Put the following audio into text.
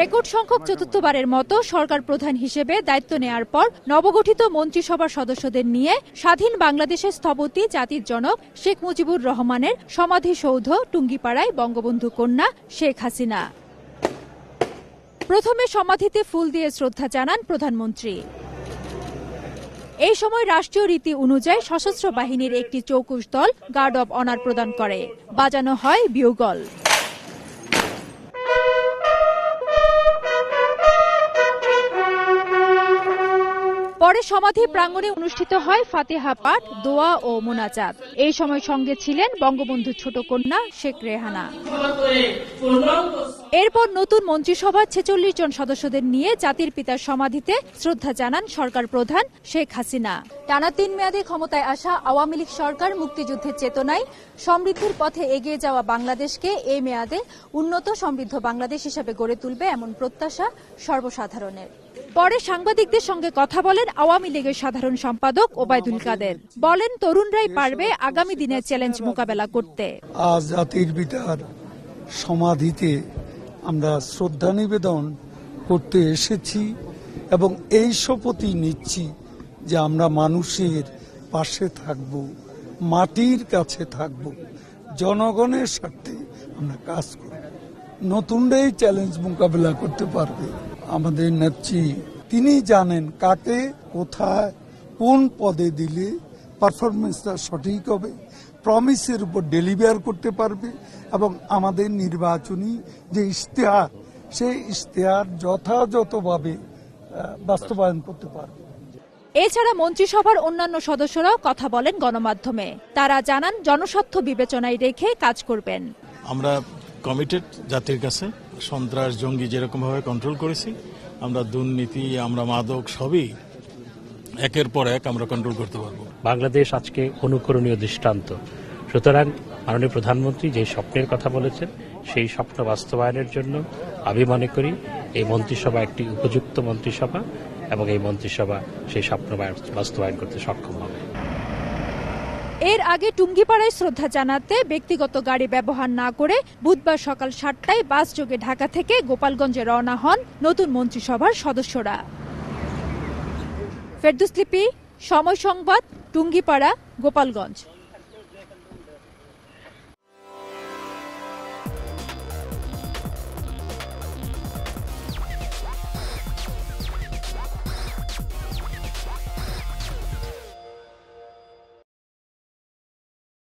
Record সংখ্যক চতুর্থবারের মতো সরকার প্রধান হিসেবে দায়িত্ব নেয়ার পর নবগঠিত মন্ত্রিসভার সদস্যদের নিয়ে স্বাধীন বাংলাদেশের স্থপতি জাতির জনক শেখ মুজিবুর রহমানের সমাধিসৌধ টুঙ্গিপাড়ায় বঙ্গবন্ধু কন্যা শেখ হাসিনা। প্রথমে সমাধিতে ফুল দিয়ে শ্রদ্ধা জানান প্রধানমন্ত্রী। এই সময় রাষ্ট্রীয় রীতি অনুযায়ী সশস্ত্র বাহিনীর একটি চৌকুশ দল গার্ড অব অনার প্রদান করে, বাজানো হয় বিউগল। পরে সমাধি প্রাঙ্গণে অনুষ্ঠিত হয় ফাতিহা পাঠ, দোয়া ও মোনাজাত। এই সময় সঙ্গে ছিলেন বঙ্গবন্ধুর ছোট কন্যা শেখ রেহানা। এরপর নতুন মন্ত্রিসভার ৪৬ জন সদস্যদের নিয়ে জাতির পিতার সমাধিতে শ্রদ্ধা জানান সরকার প্রধান শেখ হাসিনা। টানা ৩ মেয়াদে ক্ষমতায় আসা আওয়ামী লীগ সরকার মুক্তিযুদ্ধের চেতনায় সমৃদ্ধির পথে এগিয়ে যাওয়া বাংলাদেশকে এই মেয়াদে উন্নত সমৃদ্ধ বাংলাদেশ হিসেবে গড়ে তুলবে এমন প্রত্যাশা সর্বসাধারণের। পরে সাংবাদিকদের সঙ্গে কথা বলেন আওয়ামী লীগের সাধারণ সম্পাদক ওবায়দুল কাদের। বলেন, তরুণরাই পারবে আগামী দিনের চ্যালেঞ্জ মোকাবেলা করতে। আজ জাতির পিতার সমাধিতে আমরা শ্রদ্ধা নিবেদন করতে এসেছি এবং এই শপথই নিচ্ছি যে আমরা মানুষের পাশে থাকব, মাটির কাছে থাকব, জনগণের স্বার্থে আমরা কাজ করব। নতুনরাই চ্যালেঞ্জ মোকাবেলা করতে পারবে। আমাদের নেত্রী তিনি জানেন কাকে কোথায় কোন পদে দিলে পারফরমেন্সটা সঠিক হবে, প্রমিসের উপর ডেলিভার করতে পারবে এবং আমাদের নির্বাচনী যে ইশতেহার সেই ইশতেহার যথাযথভাবে বাস্তবায়ন করতে পারবে। এছাড়া মন্ত্রিসভার অন্যান্য সদস্যরাও কথা বলেন গণমাধ্যমে। তারা জানান জনস্বার্থ বিবেচনায় রেখে কাজ করবেন। আমরা কমিটেড জাতির কাছে। সন্ত্রাস জঙ্গি যেরকম ভাবে কন্ট্রোল করেছি, আমরা দুর্নীতি, আমরা মাদক সবই একের পর এক আমরা কন্ট্রোল করতে পারবো। বাংলাদেশ আজকে অনুকরণীয় দৃষ্টান্ত। সুতরাং মাননীয় প্রধানমন্ত্রী যে স্বপ্নের কথা বলেছেন সেই স্বপ্ন বাস্তবায়নের জন্য আমি মনে করি এই মন্ত্রিসভা একটি উপযুক্ত মন্ত্রিসভা এবং এই মন্ত্রিসভা সেই স্বপ্ন বাস্তবায়ন করতে সক্ষম হবে। এর আগে টুঙ্গিপাড়ায় শ্রদ্ধা জানাতে ব্যক্তিগত গাড়ি ব্যবহার না করে বুধবার সকাল ৭টায় বাস যোগে ঢাকা থেকে গোপালগঞ্জে রওনা হন নতুন মন্ত্রিসভার সদস্যরা। ফেরদৌস লিপি, সময় সংবাদ, টুঙ্গিপাড়া, গোপালগঞ্জ।